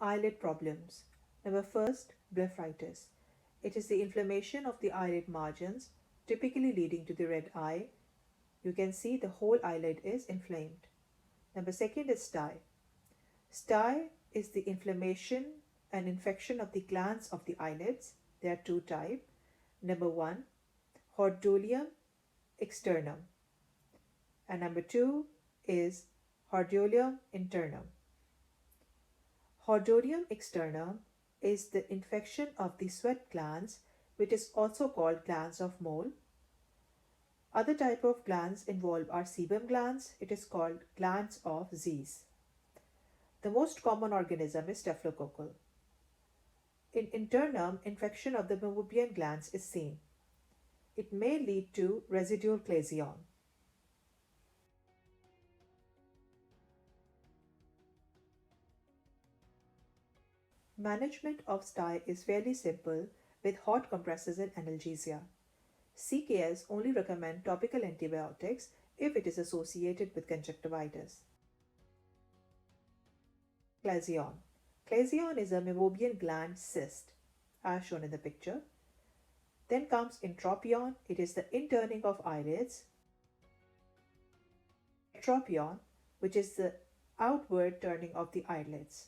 Eyelid problems. Number first, blepharitis. It is the inflammation of the eyelid margins, typically leading to the red eye. You can see the whole eyelid is inflamed. Number second is stye. Stye is the inflammation and infection of the glands of the eyelids. There are two types. Number one, hordeolum externum, and number two is hordeolum internum. Hordeolum externum is the infection of the sweat glands, which is also called glands of mole. Other type of glands involved are sebum glands. It is called glands of Zeiss. The most common organism is staphylococcal. In internum, infection of the mammalian glands is seen. It may lead to residual clasion. Management of stye is fairly simple with hot compresses and analgesia. CKS only recommend topical antibiotics if it is associated with conjunctivitis. Clasion. Clasion is a meibomian gland cyst, as shown in the picture. Then comes entropion. It is the interning of eyelids. Ectropion, which is the outward turning of the eyelids.